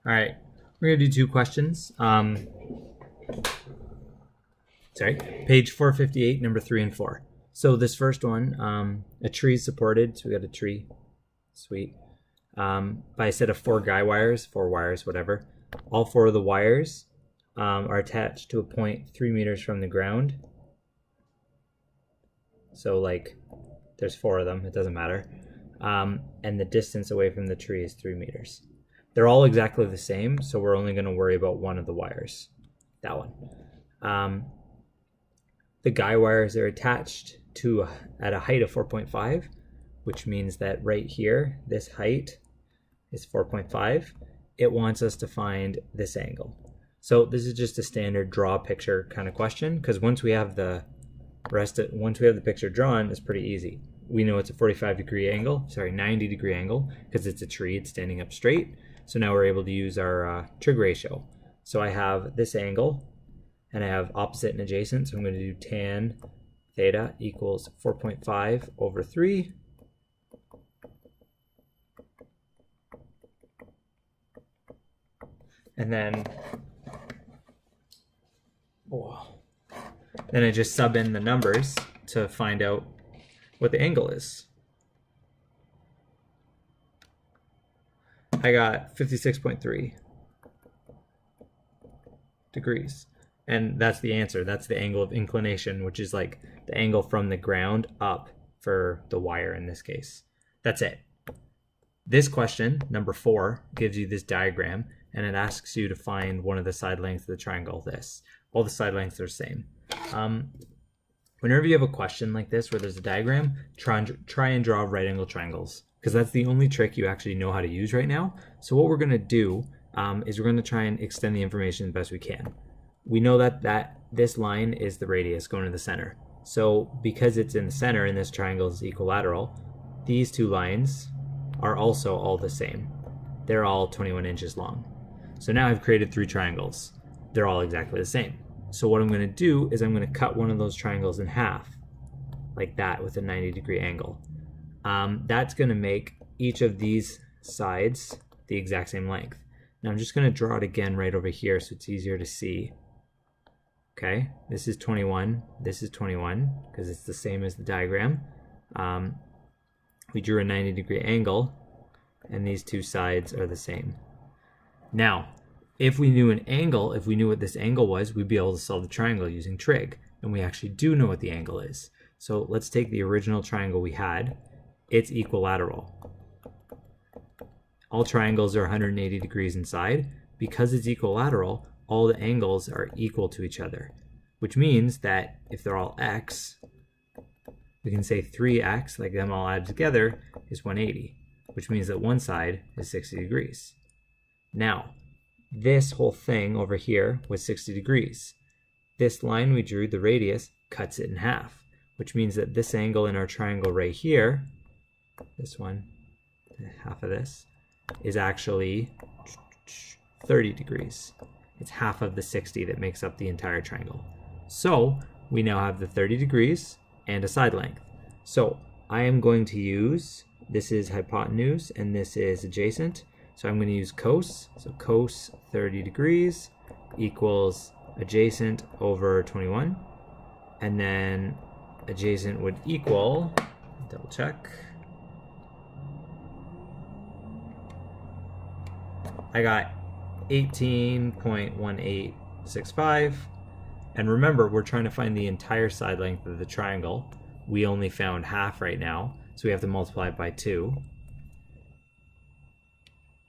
All right, we're gonna do two questions. Page 458, number 3 and 4. So this first one, a tree is supported. So we got a tree, sweet, by a set of four wires, whatever. All four of the wires are attached to a point 3 meters from the ground. So like, there's four of them. It doesn't matter. And the distance away from the tree is 3 meters. They're all exactly the same, so we're only going to worry about one of the wires, that one. The guy wires are attached to at a height of 4.5, which means that right here, this height is 4.5. It wants us to find this angle. So this is just a standard draw picture kind of question, because once we have the picture drawn, it's pretty easy. We know it's a 90 degree angle, because it's a tree, it's standing up straight. So now we're able to use our trig ratio. So I have this angle, and I have opposite and adjacent, so I'm going to do tan theta equals 4.5 over 3. And then I just sub in the numbers to find out what the angle is. I got 56.3 degrees. And that's the answer. That's the angle of inclination, which is like the angle from the ground up for the wire in this case. That's it. This question, number 4, gives you this diagram, and it asks you to find one of the side lengths of the triangle, this. All the side lengths are the same. Whenever you have a question like this where there's a diagram, try and draw right angle triangles, because that's the only trick you actually know how to use right now. So what we're going to do is we're going to try and extend the information the best we can. We know that this line is the radius going to the center. So because it's in the center and this triangle is equilateral, these two lines are also all the same. They're all 21 inches long. So now I've created 3 triangles. They're all exactly the same. So what I'm going to do is I'm going to cut one of those triangles in half, like that, with a 90 degree angle. That's going to make each of these sides the exact same length. Now I'm just going to draw it again right over here so it's easier to see. Okay, this is 21, this is 21, because it's the same as the diagram. We drew a 90 degree angle, and these two sides are the same. Now, if we knew an angle, if we knew what this angle was, we'd be able to solve the triangle using trig, and we actually do know what the angle is. So let's take the original triangle we had. It's equilateral. All triangles are 180 degrees inside. Because it's equilateral, all the angles are equal to each other, which means that if they're all x, we can say 3x, like them all added together, is 180, which means that one side is 60 degrees. Now, this whole thing over here was 60 degrees. This line we drew, the radius, cuts it in half, which means that this angle in our triangle right here, this one, half of this, is actually 30 degrees. It's half of the 60 that makes up the entire triangle. So we now have the 30 degrees and a side length. So I am going to use, this is hypotenuse and this is adjacent. So I'm going to use cos. So cos 30 degrees equals adjacent over 21. And then adjacent would equal, double check. I got 18.1865, and remember, we're trying to find the entire side length of the triangle. We only found half right now, so we have to multiply it by 2.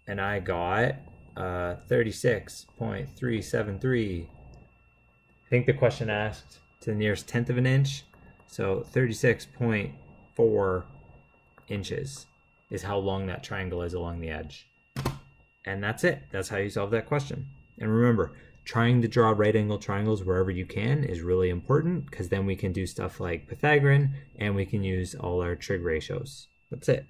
And I got 36.373. I think the question asked to the nearest tenth of an inch, so 36.4 inches is how long that triangle is along the edge. And that's it. That's how you solve that question. And remember, trying to draw right angle triangles wherever you can is really important, because then we can do stuff like Pythagorean and we can use all our trig ratios. That's it.